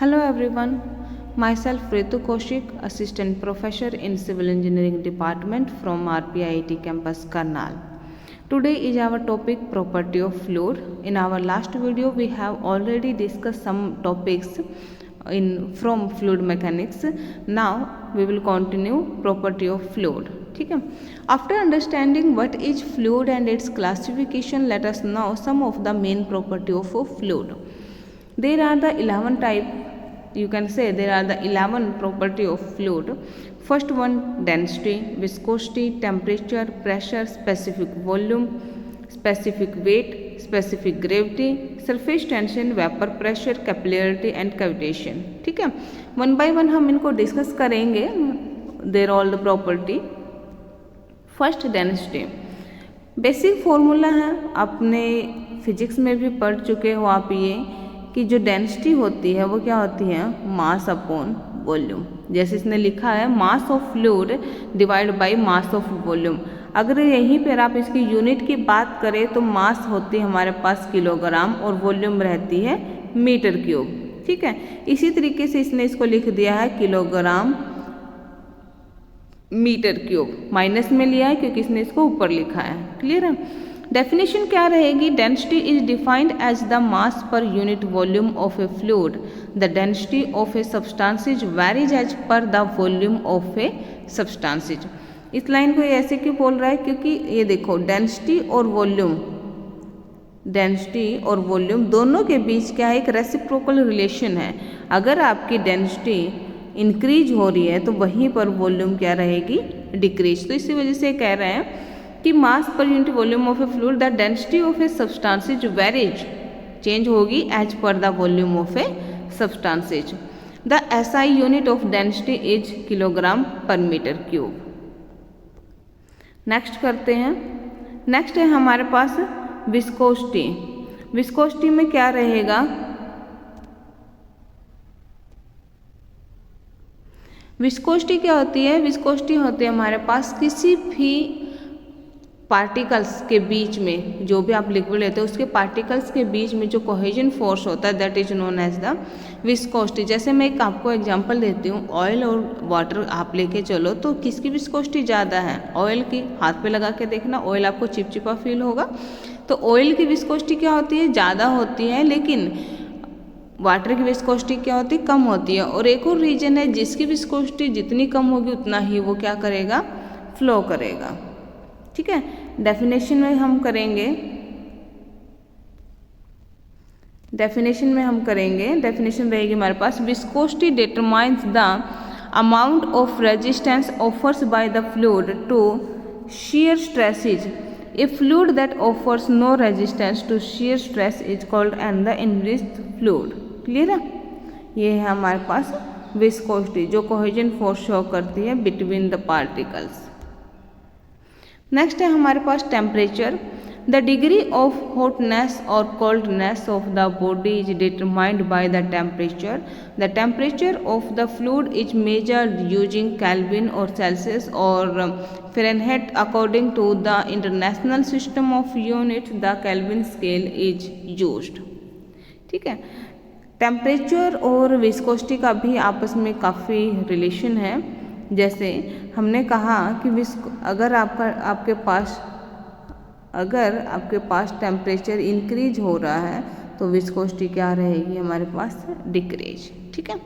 Hello everyone, myself Ritu Kaushik, Assistant Professor in Civil Engineering Department from RPIT Campus Karnal. Today is our topic property of fluid. In our last video we have already discussed some topics from fluid mechanics. Now we will continue property of fluid. ठीक है. After understanding what is fluid and its classification, let us know some of the main property of a fluid. There are the 11 type, you can say there are the 11 property of fluid. First one, density, viscosity, temperature, pressure, specific volume, specific weight, specific gravity, surface tension, vapor pressure, capillarity and cavitation. ठीक है, one by one हम इनको discuss करेंगे. There all the property. First, density. Basic formula है, आपने physics में भी पढ़ चुके हो आप ये कि जो डेंसिटी होती है वो क्या होती है, मास अपॉन वॉल्यूम. जैसे इसने लिखा है mass of fluid divide by mass of volume. अगर यहीं पर आप इसकी यूनिट की बात करें तो मास होती है हमारे पास किलोग्राम और वॉल्यूम रहती है मीटर क्यूब. ठीक है, इसी तरीके से इसने इसको लिख दिया है किलोग्राम मीटर क्यूब. माइनस में लिया है क्योंकि इसने इसको ऊपर लिखा है. क्लियर है. डेफिनेशन क्या रहेगी, density is defined as the mass per unit volume of a fluid. The density of a substance varies as per the volume of a substance. इस लाइन को ऐसे क्यों बोल रहा है, क्योंकि ये देखो डेंसिटी और वॉल्यूम दोनों के बीच क्या है, एक रेसिप्रोकल रिलेशन है. अगर आपकी डेंसिटी इंक्रीज हो रही है तो वहीं पर वॉल्यूम क्या रहेगी, डिक्रीज. तो इसी वजह से कह रहे हैं कि mass per unit volume of a fluid, the density of a substance varies, change होगी as per the volume of a substance. The SI unit of density is kilogram per metre cube. Next करते हैं. Next है हमारे पास viscosity. Viscosity में क्या रहेगा, viscosity क्या होती है, विस्कोसिटी होती है हमारे पास किसी भी पार्टिकल्स के बीच में, जो भी आप लिक्विड लेते हैं उसके पार्टिकल्स के बीच में जो कोहेजन फोर्स होता है that is known as the viscosity. जैसे मैं एक आपको एग्जांपल देती हूँ, ऑयल और वाटर आप लेके चलो तो किसकी विस्कोसिटी ज़्यादा है, ऑयल की. हाथ पे लगा के देखना, ऑयल आपको चिपचिपा फील होगा. तो ऑयल की विस्कोसिटी क्या होती है, ज़्यादा होती है, लेकिन वाटर की विस्कोसिटी क्या होती है, कम होती है. और एक और रीजन है जिसकी विस्कोसिटी जितनी कम होगी उतना ही वो क्या करेगा, फ्लो करेगा. ठीक है. डेफिनेशन में हम करेंगे, डेफिनेशन रहेगी हमारे पास, viscosity determines the amount of resistance offers by the fluid to shear stresses. A fluid that offers no resistance to shear stress is called and the enriched fluid. Clear है. ये है हमारे पास विस्कोसिटी जो cohesion force show करती है between the particles. Next है हमारे पास temperature. The degree of hotness और coldness of the body is determined by the temperature. The temperature of the fluid is measured using Kelvin और Celsius और Fahrenheit according to the international system of unit. The Kelvin scale is used. ठीक है. Temperature और viscosity का भी आपस में काफ़ी रिलेशन है. जैसे हमने कहा कि अगर आपके पास टेम्परेचर इंक्रीज हो रहा है तो विस्कोसिटी क्या रहेगी हमारे पास, डिक्रीज. ठीक है.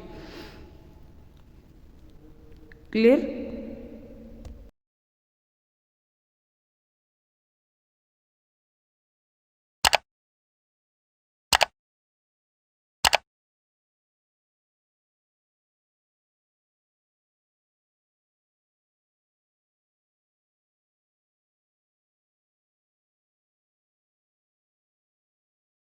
क्लियर.